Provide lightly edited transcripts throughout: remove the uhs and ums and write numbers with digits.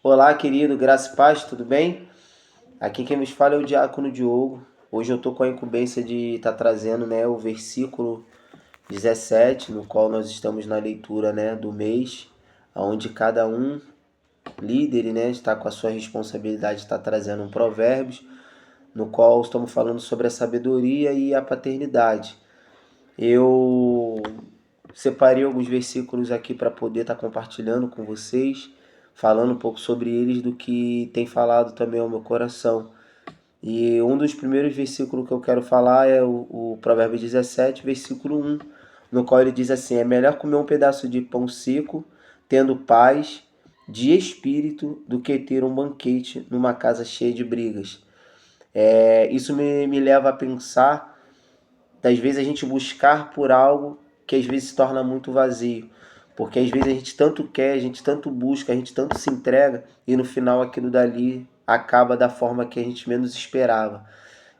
Olá, querido, graça e paz, tudo bem? Aqui quem nos fala é o Diácono Diogo. Hoje eu estou com a incumbência de estar trazendo, né, o versículo 17, no qual nós estamos na leitura, né, do mês, onde cada um líder, né, está com a sua responsabilidade de estar trazendo um provérbios, no qual estamos falando sobre a sabedoria e a paternidade. Eu separei alguns versículos aqui para poder estar compartilhando com vocês, falando um pouco sobre eles, do que tem falado também ao meu coração. E um dos primeiros versículos que eu quero falar é o Provérbio 17, versículo 1, no qual ele diz assim: é melhor comer um pedaço de pão seco, tendo paz de espírito, do que ter um banquete numa casa cheia de brigas. Isso me leva a pensar das vezes a gente buscar por algo que às vezes se torna muito vazio. Porque às vezes a gente tanto quer, a gente tanto busca, a gente tanto se entrega e no final aquilo dali acaba da forma que a gente menos esperava.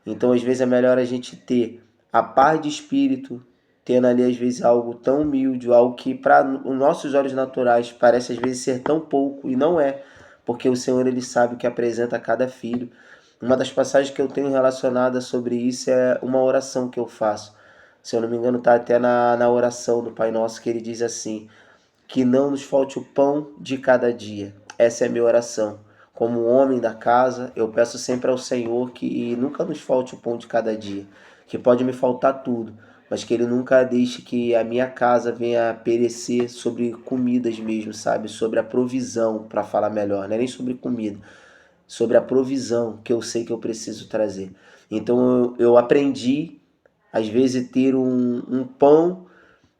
Então às vezes é melhor a gente ter a paz de espírito, tendo ali às vezes algo tão humilde, algo que para os nossos olhos naturais parece às vezes ser tão pouco, e não é, porque o Senhor ele sabe o que apresenta a cada filho. Uma das passagens que eu tenho relacionada sobre isso é uma oração que eu faço. Se eu não me engano, está até na oração do Pai Nosso, que ele diz assim: que não nos falte o pão de cada dia. Essa é a minha oração. Como homem da casa, eu peço sempre ao Senhor que nunca nos falte o pão de cada dia. Que pode me faltar tudo, mas que Ele nunca deixe que a minha casa venha a perecer sobre comidas mesmo, sabe? Sobre a provisão, para falar melhor. Não é nem sobre comida, sobre a provisão que eu sei que eu preciso trazer. Então eu aprendi, às vezes, ter um pão,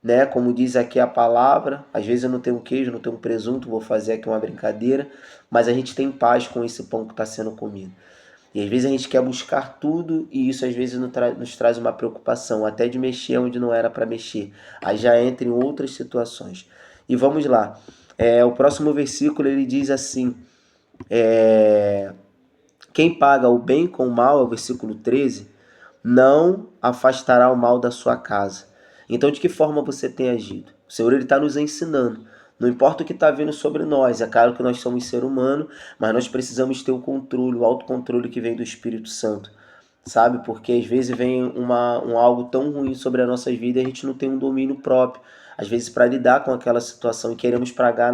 né? Como diz aqui a palavra, às vezes eu não tenho queijo, não tenho presunto, vou fazer aqui uma brincadeira, mas a gente tem paz com esse pão que está sendo comido. E às vezes a gente quer buscar tudo e isso às vezes nos traz uma preocupação, até de mexer onde não era para mexer. Aí já entra em outras situações. E vamos lá. O próximo versículo ele diz assim: é, quem paga o bem com o mal, é o versículo 13, não afastará o mal da sua casa. Então, de que forma você tem agido? O Senhor está nos ensinando. Não importa o que está vindo sobre nós, é claro que nós somos ser humano, mas nós precisamos ter o controle, o autocontrole que vem do Espírito Santo, sabe? Porque às vezes vem algo tão ruim sobre as nossas vidas e a gente não tem um domínio próprio. Às vezes, para lidar com aquela situação e queremos pagar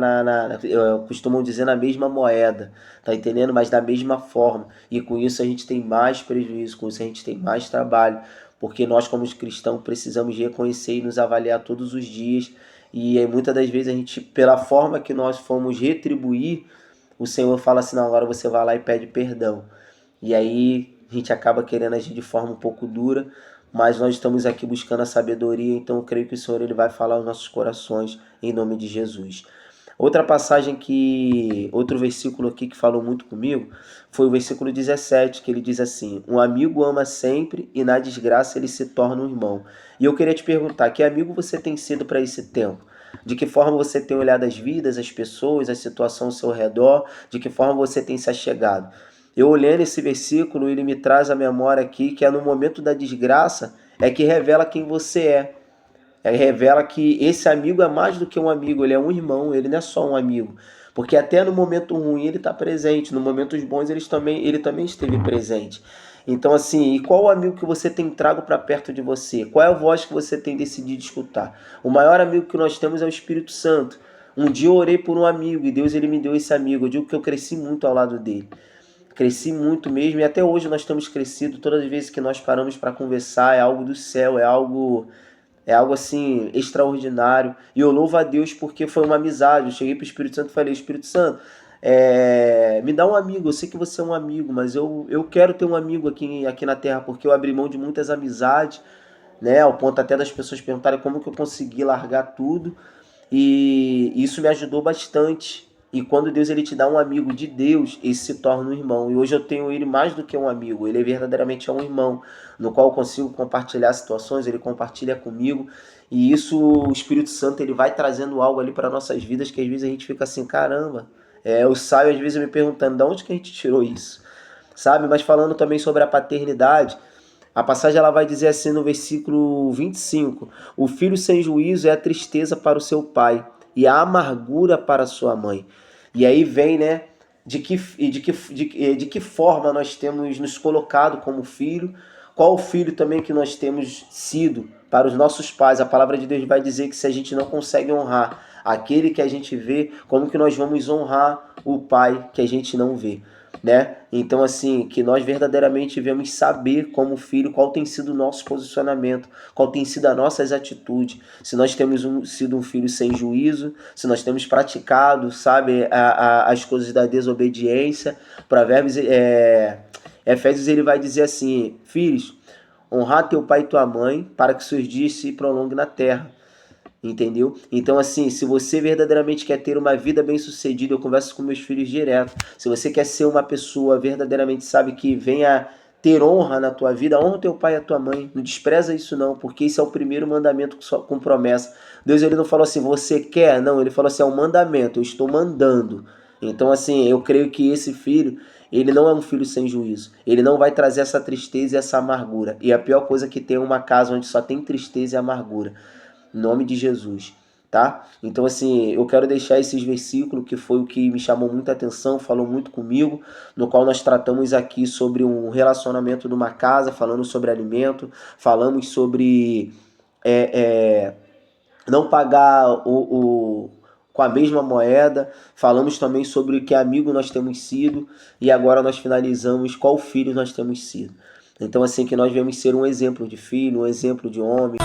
costumam dizer, na mesma moeda, tá entendendo? Mas da mesma forma. E com isso a gente tem mais prejuízo, com isso a gente tem mais trabalho, porque nós, como cristãos, precisamos reconhecer e nos avaliar todos os dias. E muitas das vezes a gente, pela forma que nós fomos retribuir, o Senhor fala assim: não, agora você vai lá e pede perdão. E aí a gente acaba querendo agir de forma um pouco dura, mas nós estamos aqui buscando a sabedoria, então eu creio que o Senhor ele vai falar aos nossos corações em nome de Jesus. Outro versículo aqui que falou muito comigo foi o versículo 17, que ele diz assim: um amigo ama sempre e na desgraça ele se torna um irmão. E eu queria te perguntar, que amigo você tem sido para esse tempo? De que forma você tem olhado as vidas, as pessoas, a situação ao seu redor? De que forma você tem se achegado? Eu olhando esse versículo, ele me traz à memória aqui que é no momento da desgraça é que revela quem você é. Revela que esse amigo é mais do que um amigo, ele é um irmão, ele não é só um amigo. Porque até no momento ruim ele está presente, no momentos bons ele também esteve presente. Então assim, e qual o amigo que você tem trago para perto de você? Qual é a voz que você tem decidido escutar? O maior amigo que nós temos é o Espírito Santo. Um dia eu orei por um amigo e Deus ele me deu esse amigo. Eu digo que eu cresci muito ao lado dele. Cresci muito mesmo e até hoje nós temos crescido. Todas as vezes que nós paramos para conversar é algo do céu, é algo assim extraordinário. E eu louvo a Deus porque foi uma amizade. Eu cheguei para o Espírito Santo e falei: Espírito Santo, me dá um amigo. Eu sei que você é um amigo, mas eu quero ter um amigo aqui na Terra, porque eu abri mão de muitas amizades, né? Ao ponto até das pessoas perguntarem como que eu consegui largar tudo. E isso me ajudou bastante. E quando Deus ele te dá um amigo de Deus, ele se torna um irmão. E hoje eu tenho ele mais do que um amigo. Ele verdadeiramente é um irmão, no qual eu consigo compartilhar situações, ele compartilha comigo. E isso, o Espírito Santo, ele vai trazendo algo ali para nossas vidas que às vezes a gente fica assim: caramba. Eu saio às vezes me perguntando de onde que a gente tirou isso, sabe? Mas falando também sobre a paternidade, a passagem ela vai dizer assim no versículo 25: o filho sem juízo é a tristeza para o seu pai e a amargura para a sua mãe. E aí vem, né? de que forma nós temos nos colocado como filho, qual o filho também que nós temos sido para os nossos pais. A palavra de Deus vai dizer que se a gente não consegue honrar aquele que a gente vê, como que nós vamos honrar o pai que a gente não vê, né? Então, assim, que nós verdadeiramente devemos saber como filho qual tem sido o nosso posicionamento, qual tem sido as nossas atitudes, se nós temos sido um filho sem juízo, se nós temos praticado, sabe, as coisas da desobediência. Provérbios, Efésios, ele vai dizer assim: filhos, honrar teu pai e tua mãe para que seus dias se prolonguem na terra. Entendeu? Então, assim, se você verdadeiramente quer ter uma vida bem-sucedida, eu converso com meus filhos direto. Se você quer ser uma pessoa verdadeiramente, sabe, que venha ter honra na tua vida, honra teu pai e a tua mãe. Não despreza isso não, porque esse é o primeiro mandamento com promessa. Deus, ele não falou assim, você quer? Não, ele falou assim, é um mandamento, eu estou mandando. Então, assim, eu creio que esse filho, ele não é um filho sem juízo. Ele não vai trazer essa tristeza e essa amargura. E a pior coisa é que tem uma casa onde só tem tristeza e amargura. Em nome de Jesus, tá? Então, assim, eu quero deixar esses versículos, que foi o que me chamou muita atenção, falou muito comigo, no qual nós tratamos aqui sobre um relacionamento numa casa, falando sobre alimento, falamos sobre não pagar com a mesma moeda, falamos também sobre que amigo nós temos sido, e agora nós finalizamos qual filho nós temos sido. Então, assim, que nós devemos ser um exemplo de filho, um exemplo de homem.